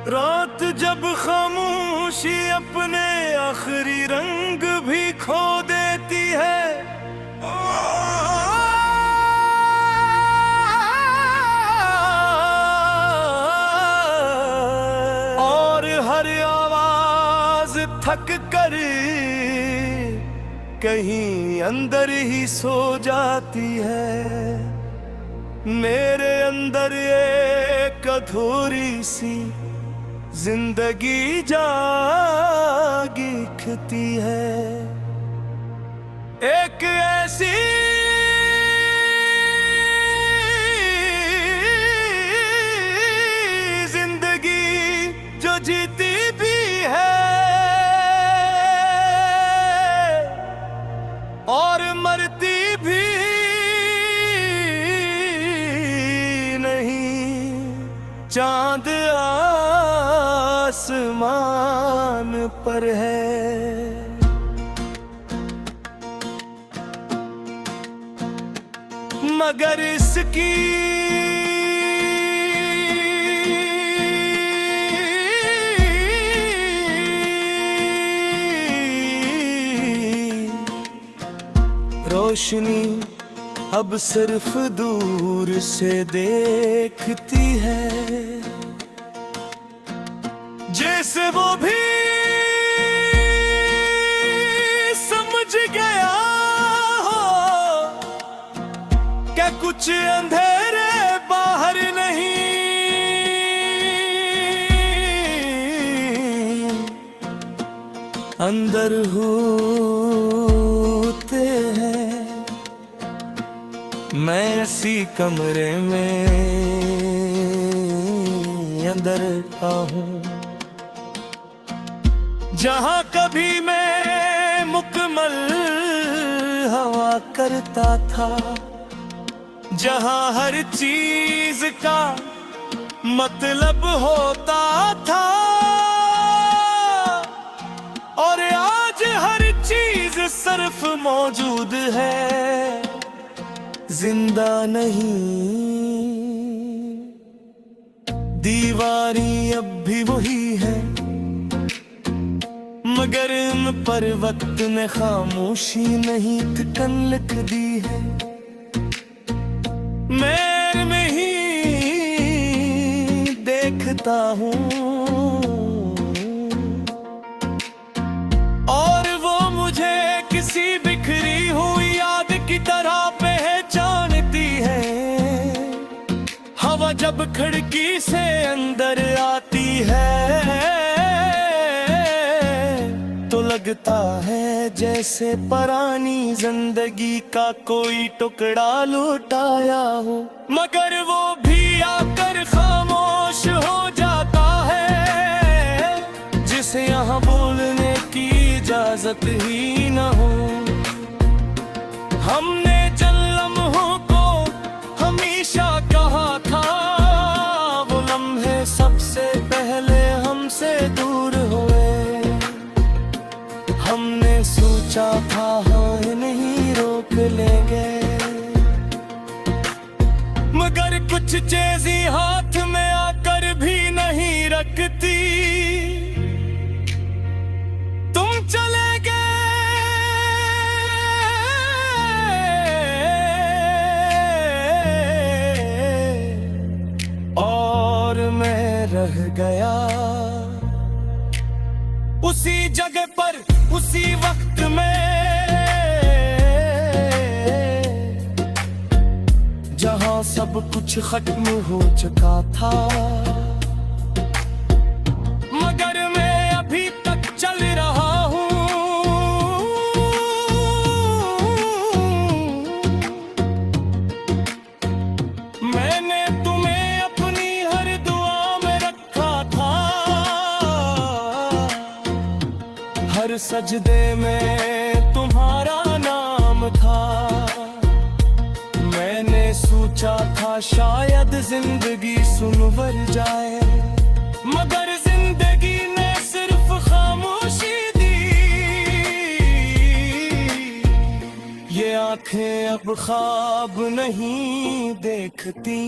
रात जब खामोशी अपने आखिरी रंग भी खो देती है, और हर आवाज थक कर कहीं अंदर ही सो जाती है। मेरे अंदर एक अधूरी सी जिंदगी जागती है, एक ऐसी जिंदगी जो जीती भी है और मरती भी नहीं। चांद आसमान पर है, मगर इसकी रोशनी अब सिर्फ दूर से देखती है, जैसे वो भी समझ गया हो क्या कुछ अंधेरे बाहर नहीं, अंदर होते हैं। मैं इसी कमरे में अंदर हूँ जहाँ कभी मैं मुकम्मल हवा करता था, जहाँ हर चीज का मतलब होता था, और आज हर चीज सिर्फ मौजूद है, जिंदा नहीं। दीवारी अब भी वही है, मगर इन पर वक्त ने खामोशी नहीं ठिकन लिख दी है। मैं में ही देखता हूँ और वो मुझे किसी बिखरी हुई याद की तरह पहचानती है। हवा जब खिड़की से अंदर आती है तो लगता है जैसे पुरानी जिंदगी का कोई टुकड़ा लुटाया हो, मगर वो भी आकर खामोश हो जाता है, जिसे यहाँ बोलने की इजाजत ही न हो। हमने चंद लम्हों को हमेशा कहा था, वो लम्हे सबसे पहले हमसे दूर हुए। हमने सोचा था हाँ नहीं रोक लेंगे, मगर कुछ चीज़ें हाथ में आकर भी नहीं रखती। तुम चले गए और मैं रह गया उसी जगह पर उसी वक्त में, जहां सब कुछ खत्म हो चुका था, मगर मैं अभी तक चल रहा हूँ। मैंने तुम्हें अपनी हर दुआ में रखा था, हर सजदे में तुम्हारा नाम था। मैंने सोचा था शायद जिंदगी सुनवर जाए, मगर जिंदगी ने सिर्फ खामोशी दी। ये आंखें अब ख्वाब नहीं देखती,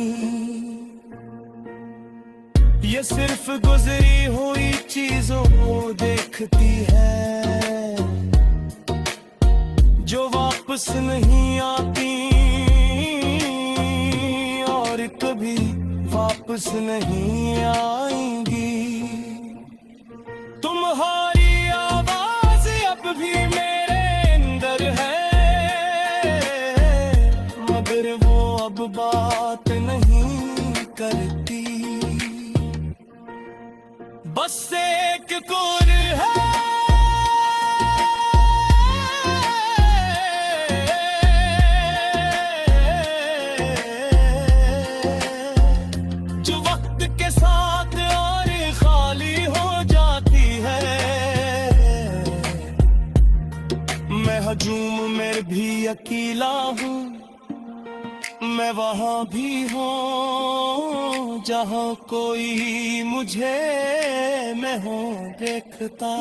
ये सिर्फ गुजरी हुई चीजों को देखती है जो वापस नहीं आती और कभी वापस नहीं आएंगी। तुम्हारी आवाज अब भी मेरे अंदर है, मगर वो अब बात नहीं करती। बस एक गुर है जो वक्त के साथ और खाली हो जाती है। मैं हजूम में भी अकेला हूँ, मैं वहाँ भी हूँ जहाँ कोई मुझे मैं हूँ देखता।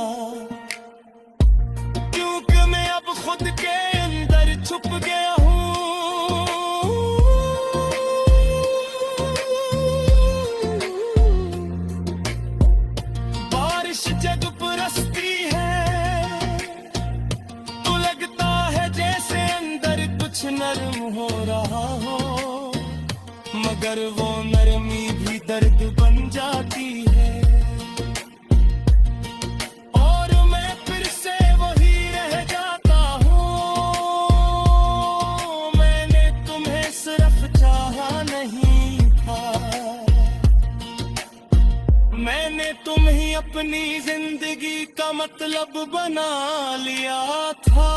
क्योंकि मैं अब खुद के अंदर छुप गया हूँ। बारिश जब बरसती है तो लगता है जैसे अंदर कुछ नरम हो रहा हो, मगर वो नरमी भी दर्द बन जाती है। और मैं फिर से वही रह जाता हूँ। मैंने तुम्हें सिर्फ चाहा नहीं था, मैंने तुम्हें अपनी जिंदगी का मतलब बना लिया था।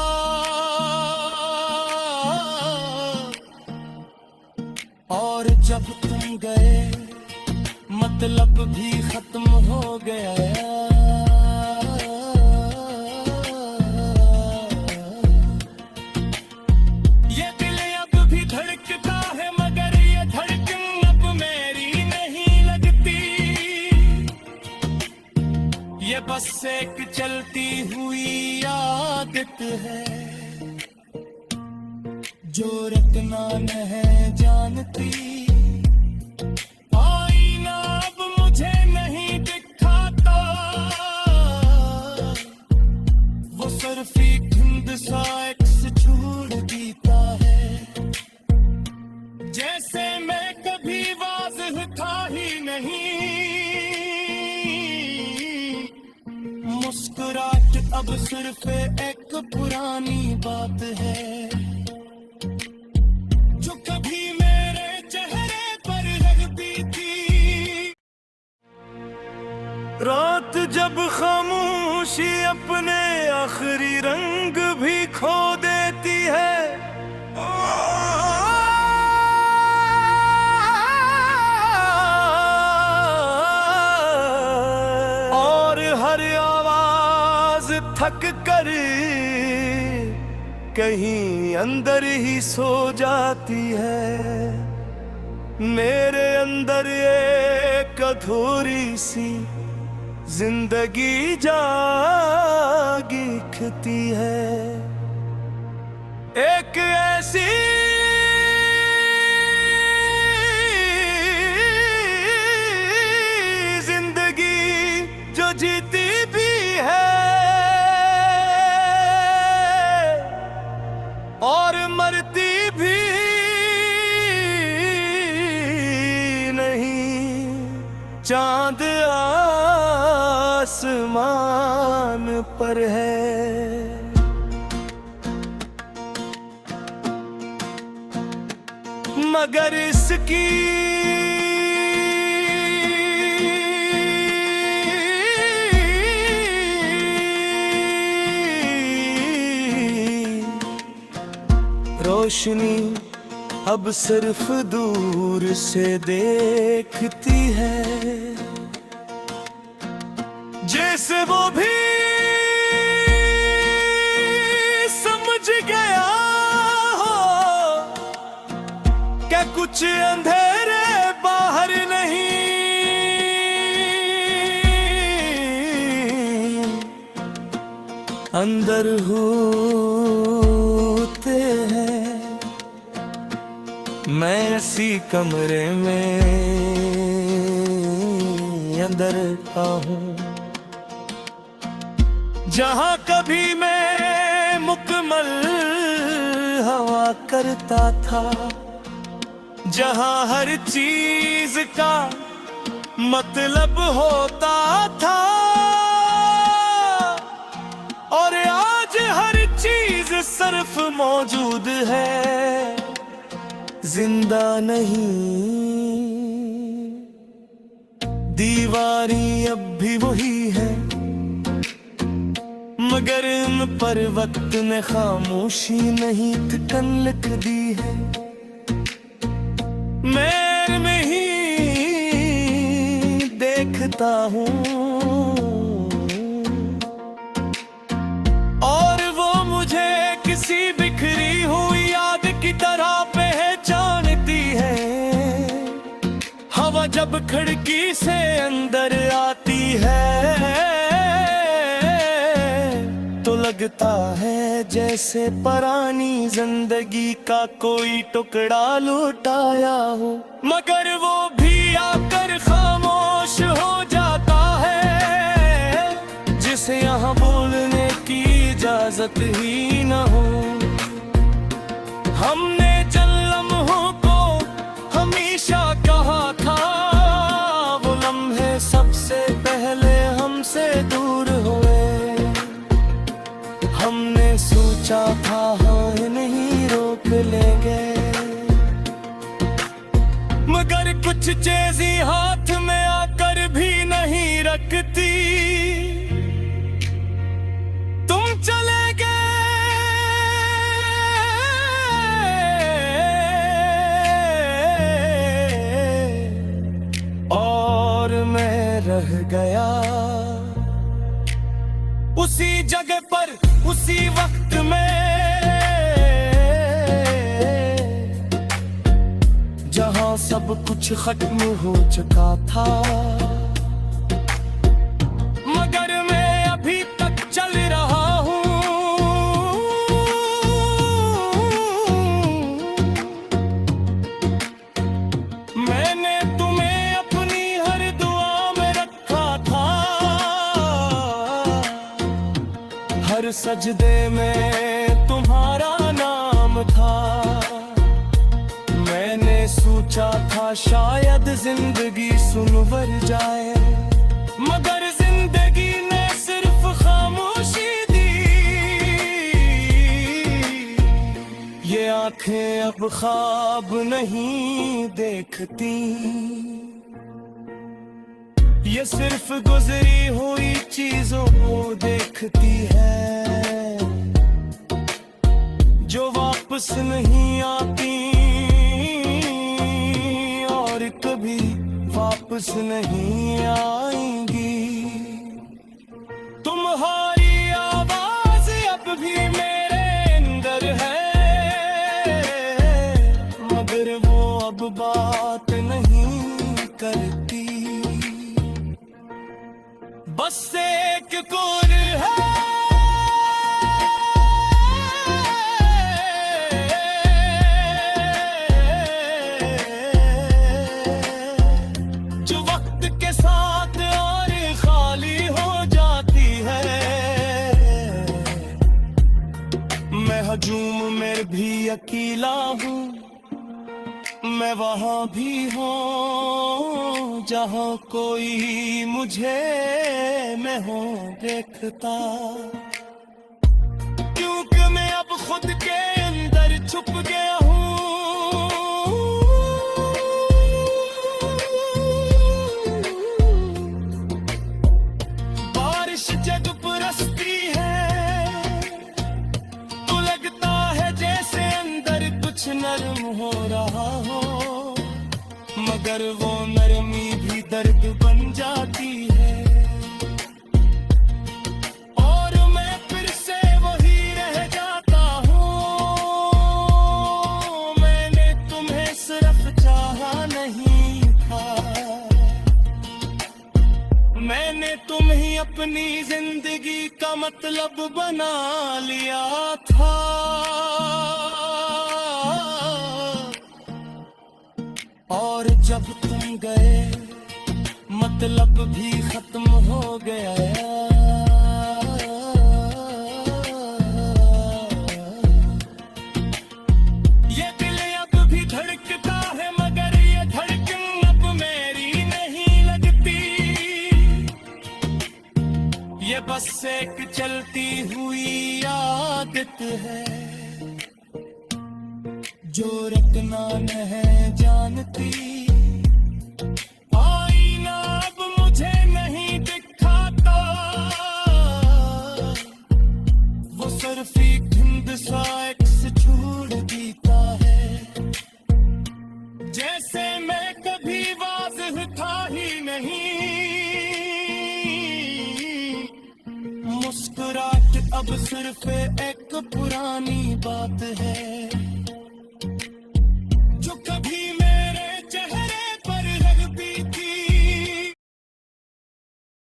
और जब तुम गए मतलब भी खत्म हो गया। ये दिल अब भी धड़कता है मगर ये धड़कन अब मेरी नहीं लगती। ये बस एक चलती हुई आदत है जो रखना नहीं जानती। आईना अब मुझे नहीं दिखाता, वो सिर्फ एक धुंध सा अक्स छोड़ देता है। जैसे मैं कभी वाज़िह था ही नहीं, मुस्कुराहट अब सिर्फ एक पुरानी बात है जो कभी मेरे चेहरे पर लगती थी। रात जब खामोशी अपने आखिरी रंग भी खो देती है और हर आवाज थक कर कहीं अंदर ही सो जाती है। मेरे अंदर एक अधूरी सी जिंदगी जागी खती है। एक ऐसी जिंदगी जो जीती भी है और मरती भी नहीं। चांद आसमान पर है, मगर इसकी रोशनी अब सिर्फ दूर से देखती है। जैसे वो भी समझ गया हो क्या कुछ अंधेरे बाहर नहीं, अंदर होते हैं। मैं इसी कमरे में अंदर आहूं। जहां कभी मैं मुकम्मल हवा करता था, जहां हर चीज का मतलब होता था, और आज हर चीज सिर्फ मौजूद है, जिंदा नहीं। दीवारी अब भी वही है, मगर इन पर वक्त ने खामोशी नहीं ठिकन लिख दी है। मैं में ही देखता हूँ, और वो मुझे किसी बिखरी हुई याद की तरह पहचानती है। हवा जब खिड़की से अंदर आती है, तो लगता है जैसे पुरानी जिंदगी का कोई टुकड़ा लुटाया हो, मगर वो भी आकर खामोश हो जाता है, जिसे यहाँ बोलने की इजाजत ही न हो। हमने चंद लम्हों को हमेशा कहा था, वो लम्हे सबसे पहले हमसे दूर हुए। हमने सोचा था हाँ नहीं रोक लेंगे, मगर कुछ चीजें हाथ में आकर भी नहीं रखती। तुम चले गए और मैं रह गया उसी जगह पर, उसी वक्त में, जहां सब कुछ खत्म हो चुका था, मगर मैं अभी तक चल रहा हूँ। मैंने तुम्हें अपनी हर दुआ में रखा था, हर सजदे में तुम्हारा नाम था। मैंने सोचा था शायद जिंदगी सुनवर जाए, मगर जिंदगी ने सिर्फ खामोशी दी। ये आंखें अब ख्वाब नहीं देखती, ये सिर्फ गुजरी हुई चीजों को देखती है, जो वापस नहीं आती और कभी वापस नहीं आएंगी। तुम्हारी आवाज अब भी मेरे अंदर है, मगर वो अब बात नहीं करती। बस एक गुर है जो वक्त के साथ और खाली हो जाती है। मैं हजूम में भी अकेला हूँ, मैं वहाँ भी हूँ जहाँ कोई मुझे मैं हूँ देखता। क्योंकि मैं अब खुद के अंदर छुप गया हूँ। बारिश जग बरसती है तो लगता है जैसे अंदर कुछ नरम हो रहा हो, मगर वो नरमी भी दर्द बन जाती है। और मैं फिर से वही रह जाता हूँ। मैंने तुम्हें सिर्फ चाहा नहीं था, मैंने तुम्हें अपनी जिंदगी का मतलब बना लिया था। और जब तुम गए मतलब भी खत्म हो गया। ये दिल अब भी धड़कता है मगर ये धड़कन अब मेरी नहीं लगती। ये बस एक चलती हुई आदत है जो रखना नहीं जानती। आईना अब मुझे नहीं दिखाता, वो सिर्फ एक धुंध सा अक्स छोड़ देता है। जैसे मैं कभी वाज़िह था ही नहीं, मुस्कुराहट अब सिर्फ एक पुरानी बात है।